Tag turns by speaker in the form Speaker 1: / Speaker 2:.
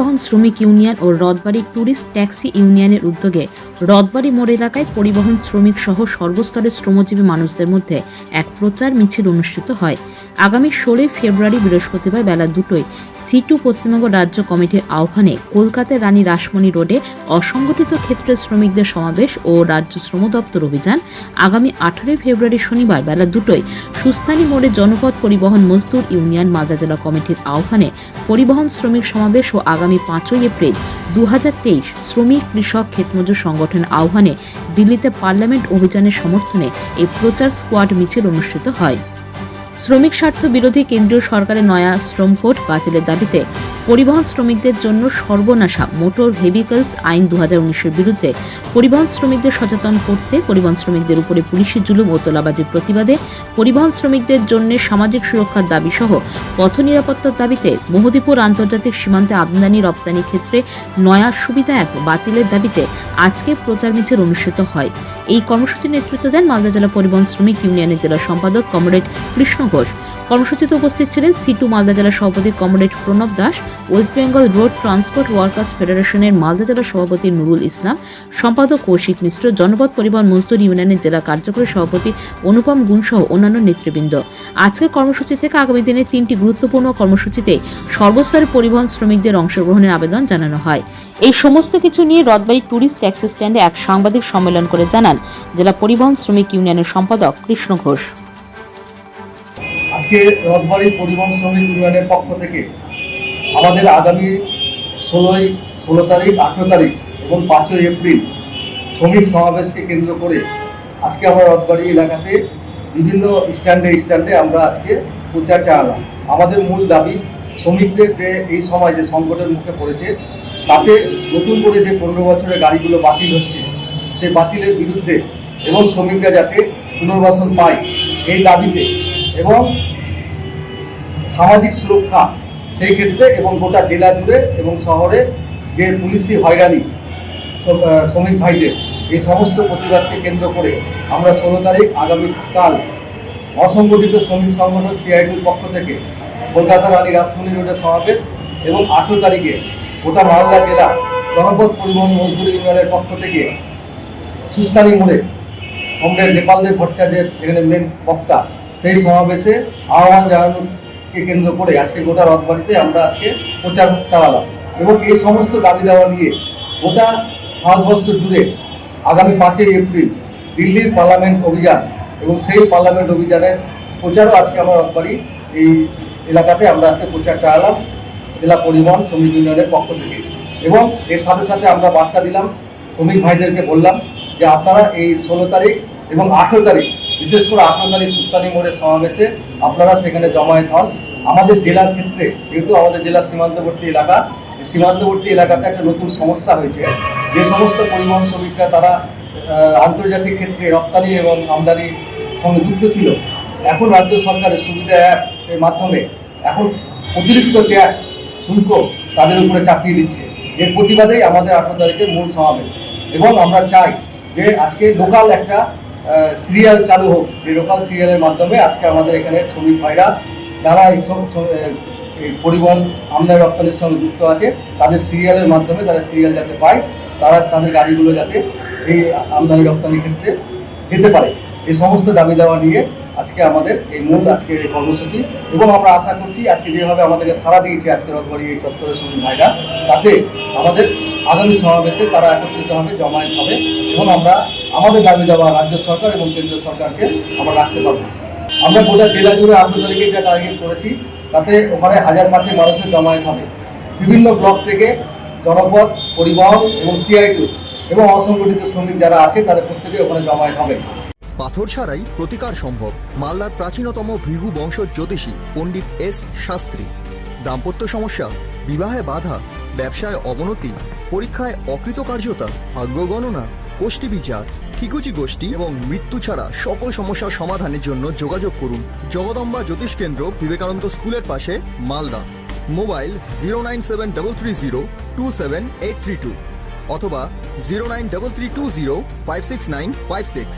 Speaker 1: পরিবহন শ্রমিক ইউনিয়ন ও Rathbari tourist taxi ইউনিয়নের উদ্যোগে রথবাড়ি মোড় এলাকায় পরিবহন শ্রমিক সহ সর্বস্তরের শ্রমজীবী মানুষদের মধ্যে এক প্রচার মিছিল অনুষ্ঠিত হয়। আগামী 16 ফেব্রুয়ারি বৃহস্পতিবার বেলা 2টায় C2 পশ্চিমবঙ্গ রাজ্য কমিটির আহ্বানে কলকাতার রানী রাসমণি রোডে অসংগঠিত ক্ষেত্রের শ্রমিকদের সমাবেশ ও রাজ্য শ্রম দপ্তর অভিযান। আগামী 18 ফেব্রুয়ারি শনিবার বেলা 2টায় সুস্তানি মোড়ে জনপথ পরিবহন মজদুর ইউনিয়ন মালদা জেলা কমিটির আহ্বানে পরিবহন শ্রমিক সমাবেশ ও আগামী 5ই এপ্রিল 2023 শ্রমিক কৃষক ক্ষেতমজুর সংগঠনের আহ্বানে দিল্লিতে পার্লামেন্ট অভিযানের সমর্থনে এই প্রচার স্কোয়াড মিছিল অনুষ্ঠিত হয়। শ্রমিক স্বার্থ বিরোধী কেন্দ্রীয় সরকারের নয়া শ্রম কোড বাতিলের দাবিতে পরিবহন শ্রমিকদের জন্য সর্বনাশা মোটর ভেহিকলস আইন 2019-এর বিরুদ্ধে পরিবহন শ্রমিকদের সচেতন করতে, পরিবহন শ্রমিকদের উপরে পুলিশি জুলুম ও তোলাবাজির প্রতিবাদে, পরিবহন শ্রমিকদের জন্য সামাজিক সুরক্ষার দাবি সহ পথ নিরাপত্তার দাবিতে মহদীপুর আন্তর্জাতিক সীমান্তে আমদানি রপ্তানি ক্ষেত্রে নয়া সুবিধা অ্যাপ বাতিলের দাবিতে আজকে প্রচার মিছিল অনুষ্ঠিত হয়। এই কর্মসূচির নেতৃত্ব দেন মালদা জেলা পরিবহন শ্রমিক ইউনিয়নের জেলা সম্পাদক কমরেড কৃষ্ণ ঘোষ। কর্মসূচিতে উপস্থিত ছিলেন C2 মালদা জেলা সভাপতি comrade Pranab Das, West Bengal road transport workers ফেডারেশনের মালদা জেলা সভাপতি নুরুল ইসলাম, সম্পাদক কৌশিক মিশ্র, জনপথ পরিবহন মজদুর ইউনিয়নের জেলা কার্যকরী সভাপতি অনুপম গুণ সহ অন্যান্য নেতৃবৃন্দ। আজকের কর্মসূচি থেকে আগামী দিনে 3টি গুরুত্বপূর্ণ কর্মসূচিতে সর্বস্তরের পরিবহন শ্রমিকদের অংশগ্রহণের আবেদন জানানো হয়। এই সমস্ত কিছু নিয়ে রথবাড়ি ট্যুরিস্ট ট্যাক্সি স্ট্যান্ডে এক সাংবাদিক সম্মেলন করে জানান জেলা পরিবহন শ্রমিক ইউনিয়নের সম্পাদক কৃষ্ণ ঘোষ।
Speaker 2: আজকে রথবাড়ি পরিবহন শ্রমিক ইউনিয়নের পক্ষ থেকে আমাদের আগামী 16 তারিখ, 18 তারিখ এবং 5ই এপ্রিল শ্রমিক সমাবেশকে কেন্দ্র করে আজকে আমরা রথবাড়ি এলাকাতে বিভিন্ন স্ট্যান্ডে আমরা আজকে প্রচার চালালাম। আমাদের মূল দাবি শ্রমিকদের যে এই সময় যে সংকটের মুখে পড়েছে তাতে নতুন করে যে 15 বছরের গাড়িগুলো বাতিল হচ্ছে সে বাতিলের বিরুদ্ধে এবং শ্রমিকরা যাতে পুনর্বাসন পায় এই দাবিতে এবং সামাজিক সুরক্ষা সেই ক্ষেত্রে এবং গোটা জেলা জুড়ে এবং শহরে যে পুলিশি হয়রানি শ্রমিক ভাইদের এই সমস্ত প্রতিবাদকে কেন্দ্র করে আমরা 16 তারিখ আগামীকাল অসংগঠিত শ্রমিক সংগঠন CITUর পক্ষ থেকে কলকাতা রানী রাসমণি রোডে সমাবেশ এবং 18 তারিখে গোটা মালদা জেলা জনপথ পরিবহন মজদুর ইউনিয়নের পক্ষ থেকে সুস্তানি মোড়ে কমরেড নেপালদেব ভট্টাচার্যের এখানে মেন বক্তা সেই সমাবেশে আহ্বান জানানোকে কেন্দ্র করে আজকে গোটা রথবাড়িতে আমরা আজকে প্রচার চালালাম এবং এই সমস্ত দাবি দেওয়া নিয়ে গোটা ভারতবর্ষ জুড়ে আগামী 5ই এপ্রিল দিল্লির পার্লামেন্ট অভিযান এবং সেই পার্লামেন্ট অভিযানের প্রচারও আজকে আমরা রথবাড়ি এই এলাকাতে আমরা আজকে প্রচার চালালাম জেলা পরিবহন শ্রমিক ইউনিয়নের পক্ষ থেকে এবং এর সাথে সাথে আমরা বার্তা দিলাম শ্রমিক ভাইদেরকে বললাম যে আপনারা এই 16 তারিখ এবং 18 তারিখ বিশেষ করে 18 তারিখ সুস্তানি মোড়ের সমাবেশে আপনারা সেখানে জমায়েত হন। আমাদের জেলার ক্ষেত্রে যেহেতু আমাদের জেলার সীমান্তবর্তী এলাকা, সীমান্তবর্তী এলাকাতে একটা নতুন সমস্যা হয়েছে। যে সমস্ত পরিবহন শ্রমিকরা তারা আন্তর্জাতিক ক্ষেত্রে রপ্তানি এবং আমদানির সঙ্গে যুক্ত ছিল, এখন রাজ্য সরকারের সুবিধা অ্যাপের মাধ্যমে এখন অতিরিক্ত ট্যাক্স শুল্ক তাদের উপরে চাপিয়ে দিচ্ছে। এর প্রতিবাদেই আমাদের 18 তারিখের মূল সমাবেশ এবং আমরা চাই যে আজকে লোকাল একটা সিরিয়াল চালু হোক, এই লোকাল সিরিয়ালের মাধ্যমে আজকে আমাদের এখানে শ্রমিক ভাইরা যারা এই পরিবহন আমদানি রপ্তানির সঙ্গে যুক্ত আছে তাদের সিরিয়ালের মাধ্যমে তারা সিরিয়াল যাতে পায়, তারা তাদের গাড়িগুলো যাতে এই আমদানি রপ্তানির ক্ষেত্রে যেতে পারে, এই সমস্ত দাবি দেওয়া নিয়ে আজকে আমাদের এই মূল আজকের এই কর্মসূচি এবং আমরা আশা করছি আজকে যেভাবে আমাদেরকে সাড়া দিয়েছে আজকে রথবাড়ি এই চত্বরের শ্রমিক ভাইরা, তাতে আমাদের আগামী সমাবেশে তারা একত্রিত হবে, জমায়েত হবে এবং আমরা আমাদের দাবি দেওয়া রাজ্য সরকার এবং কেন্দ্র সরকারকে আমরা রাখতে পারবো। আমরা গোটা জেলা জুড়ে 18 তারিখে যা টার্গেট করেছি তাতে ওখানে 1000-5 মানুষের জমায়েত হবে। বিভিন্ন ব্লক থেকে জনপথ পরিবহন এবং CITU এবং অসংগঠিত শ্রমিক যারা আছে তাদের প্রত্যেকে ওখানে জমায়েত হবে।
Speaker 3: পাথর ছাড়াই প্রতিকার সম্ভব। মালদার প্রাচীনতম ভৃগু বংশ জ্যোতিষী পণ্ডিত S শাস্ত্রী। দাম্পত্য সমস্যা, বিবাহে বাধা, ব্যবসায় অবনতি, পরীক্ষায় অকৃতকার্যতা, ভাগ্য গণনা, গোষ্ঠী বিচার, ঠিকুচি গোষ্ঠী এবং মৃত্যু ছাড়া সকল সমস্যার সমাধানের জন্য যোগাযোগ করুন জগদম্বা জ্যোতিষ কেন্দ্র, বিবেকানন্দ স্কুলের পাশে, মালদা। মোবাইল 09733027832 অথবা 09332056956।